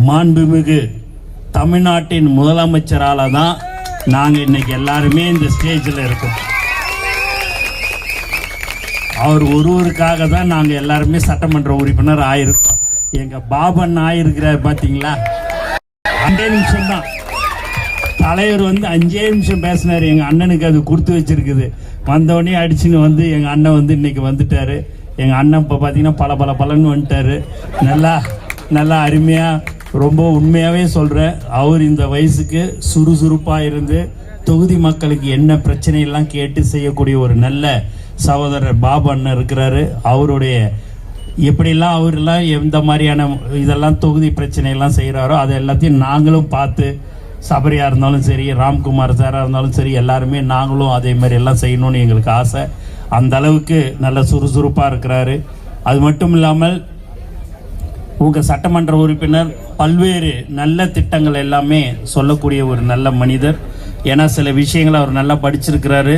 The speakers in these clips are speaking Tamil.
மாண்புமிகு தமிழ்நாட்டின் முதலமைச்சரால தான் நாங்கள் இன்னைக்கு எல்லாருமே இந்த ஸ்டேஜில் இருக்கோம். அவர் ஒருவருக்காக தான் நாங்கள் எல்லாருமே சட்டமன்ற உறுப்பினர் ஆயிருக்கோம். எங்கள் பாபன் ஆயிருக்கிறார் பார்த்தீங்களா, 2 நிமிஷம் தான். தலைவர் 5 நிமிஷம் பேசினார். எங்கள் அண்ணனுக்கு அது கொடுத்து வச்சிருக்குது. வந்தோடனே அடிச்சுன்னு எங்கள் அண்ணன் இன்னைக்கு வந்துட்டாரு. எங்கள் அண்ணன் இப்போ பார்த்தீங்கன்னா பலன்னு வந்துட்டாரு. நல்லா அருமையாக, ரொம்ப உண்மையாகவே சொல்கிறேன், அவர் இந்த வயசுக்கு சுறுசுறுப்பாக இருந்து தொகுதி மக்களுக்கு என்ன பிரச்சனையெல்லாம் கேட்டு செய்யக்கூடிய ஒரு நல்ல சகோதரர் பாபு அண்ணன் இருக்கிறாரு. அவருடைய எப்படிலாம் அவரெல்லாம் எந்த மாதிரியான இதெல்லாம் தொகுதி பிரச்சனையெல்லாம் செய்கிறாரோ அதை எல்லாத்தையும் நாங்களும் பார்த்து, சபரியாக இருந்தாலும் சரி, ராம்குமார் சாராக இருந்தாலும் சரி, எல்லாருமே நாங்களும் அதே மாதிரி எல்லாம் செய்யணும்னு எங்களுக்கு ஆசை. அந்த அளவுக்கு நல்ல சுறுசுறுப்பாக இருக்கிறாரு. அது மட்டும் இல்லாமல் உங்கள் சட்டமன்ற உறுப்பினர் பல்வேறு நல்ல திட்டங்கள் எல்லாமே சொல்லக்கூடிய ஒரு நல்ல மனிதர். ஏன்னா சில விஷயங்களை அவர் நல்லா படிச்சிருக்கிறாரு.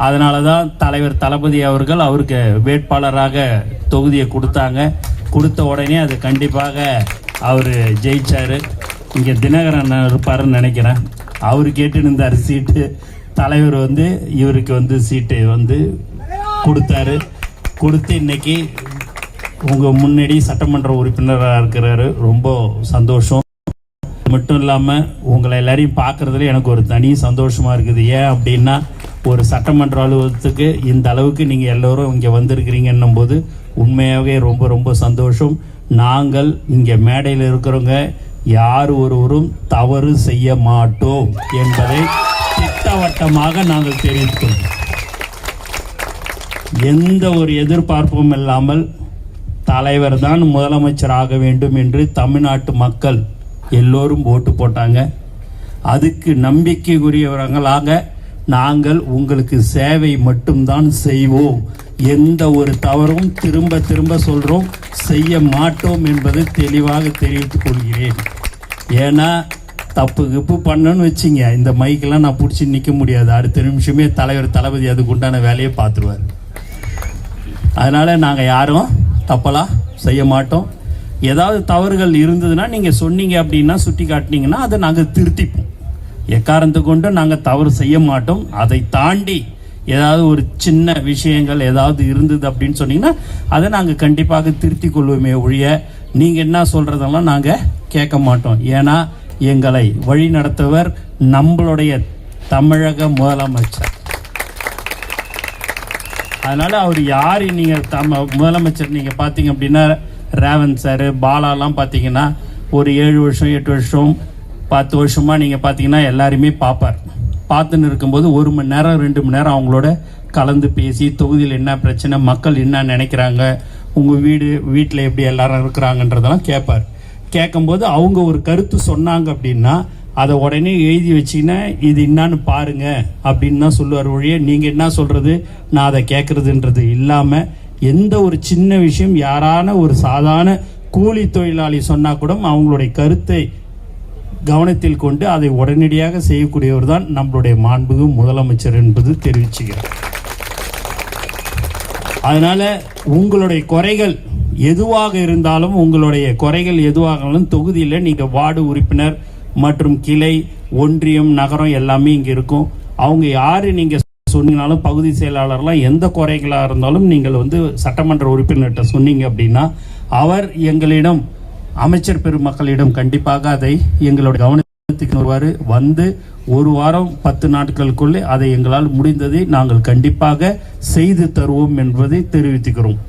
அதனால தான் தலைவர் தளபதி அவர்கள் அவருக்கு வேட்பாளராக தொகுதியை கொடுத்தாங்க. கொடுத்த உடனே அது கண்டிப்பாக அவர் ஜெயிச்சார். இங்கே தினகரன் இருப்பாருன்னு நினைக்கிறேன். அவர் கேட்டு இருந்தார் சீட்டு. தலைவர் இவருக்கு சீட்டு கொடுத்தாரு. கொடுத்து இன்னைக்கு உங்கள் முன்னாடி சட்டமன்ற உறுப்பினராக இருக்கிறாரு. ரொம்ப சந்தோஷம். மட்டும் இல்லாமல் உங்களை எல்லாரையும் பார்க்குறதுல எனக்கு ஒரு தனி சந்தோஷமாக இருக்குது. ஏன் அப்படின்னா, ஒரு சட்டமன்ற அலுவலகத்துக்கு இந்த அளவுக்கு நீங்கள் எல்லோரும் இங்கே வந்திருக்கிறீங்கன்னும் போது உண்மையாகவே ரொம்ப ரொம்ப சந்தோஷம். நாங்கள் இங்கே மேடையில் இருக்கிறவங்க யார் ஒருவரும் தவறு செய்ய மாட்டோம் என்பதை திட்டவட்டமாக நாங்கள் தெரிவித்துள்ளோம். எந்த ஒரு எதிர்பார்ப்பும் இல்லாமல் தலைவர் தான் முதலமைச்சராக வேண்டும் என்று தமிழ்நாட்டு மக்கள் எல்லோரும் ஓட்டு போட்டாங்க. அதுக்கு நம்பிக்கைக்குரியவர்களாக நாங்கள் உங்களுக்கு சேவை மட்டும்தான் செய்வோம். எந்த ஒரு தவறும் திரும்ப சொல்கிறோம் செய்ய மாட்டோம் என்பது தெளிவாக தெரிவித்துக் கொள்கிறேன். ஏன்னா தப்பு பண்ணணும்னு வச்சிங்க, இந்த மைக்கெல்லாம் நான் பிடிச்சி நிற்க முடியாது. அடுத்த நிமிஷமே தலைவர் தளபதி அதுக்கு உண்டான வேலையை பார்த்துருவார். அதனால் நாங்கள் யாரும் தப்பெல்லாம் செய்ய மாட்டோம். ஏதாவது தவறுகள் இருந்ததுன்னா நீங்கள் சொன்னீங்க அப்படின்னா, சுட்டி காட்டினீங்கன்னா அதை நாங்கள் திருத்திப்போம். எக்காரணத்தை கொண்டு நாங்கள் தவறு செய்ய மாட்டோம். அதை தாண்டி ஏதாவது ஒரு சின்ன விஷயங்கள் ஏதாவது இருந்தது அப்படின்னு சொன்னீங்கன்னா அதை நாங்கள் கண்டிப்பாக திருத்தி கொள்வோமே ஒழிய நீங்கள் என்ன சொல்கிறதெல்லாம் நாங்கள் கேட்க மாட்டோம். ஏன்னா எங்களை வழி நடத்துவர் நம்மளுடைய தமிழக முதலமைச்சர். அதனால் அவர் யார், நீங்கள் முதலமைச்சர் நீங்கள் பார்த்தீங்க அப்படின்னா ரேவந்த் சார், பாலாலாம் பார்த்தீங்கன்னா ஒரு 7 வருஷம் 8 வருஷம் 10 வருஷமாக நீங்கள் பார்த்தீங்கன்னா எல்லாருமே பார்ப்பார். பார்த்துன்னு இருக்கும்போது 1 மணி நேரம் 2 மணி நேரம் அவங்களோட கலந்து பேசி தொகுதியில் என்ன பிரச்சனை, மக்கள் என்ன நினைக்கிறாங்க, உங்கள் வீட்டில் எப்படி எல்லாரும் இருக்கிறாங்கன்றதெல்லாம் கேட்பார். கேட்கும்போது அவங்க ஒரு கருத்து சொன்னாங்க அப்படின்னா அதை உடனே எழுதி வச்சிங்கன்னா இது என்னான்னு பாருங்க அப்படின்னு தான் சொல்லுவார் ஒழிய நீங்கள் என்ன சொல்கிறது நான் அதை கேட்குறதுன்றது இல்லாமல், எந்த ஒரு சின்ன விஷயம் யாரான ஒரு சாதாரண கூலி தொழிலாளி சொன்னால் கூட அவங்களுடைய கருத்தை கவனத்தில் கொண்டு அதை உடனடியாக செய்யக்கூடியவர் தான் நம்மளுடைய மாண்புமிகு முதலமைச்சர் என்பது தெரிவிச்சுக்கிறேன். அதனால் உங்களுடைய குறைகள் எதுவாக இருந்தாலும், உங்களுடைய குறைகள் எதுவாக இருந்தாலும் தொகுதியில் நீங்கள் வார்டு உறுப்பினர் மற்றும் கிளை, ஒன்றியம், நகரம் எல்லாமே இங்கே இருக்கும். அவங்க யார் நீங்கள் சொன்னீங்கனாலும், பகுதி செயலாளர்லாம் எந்த குறைகளாக இருந்தாலும் நீங்கள் சட்டமன்ற உறுப்பினர்கிட்ட சொன்னீங்க அப்படின்னா அவர் எங்களிடம், அமைச்சர் பெருமக்களிடம் கண்டிப்பாக அதை எங்களுடைய கவனத்துக்கு வருவார். 1 வாரம் 10 நாட்களுக்குள்ளே அதை எங்களால் முடிந்ததை நாங்கள் கண்டிப்பாக செய்து தருவோம் என்பதை தெரிவித்துக்கிறோம்.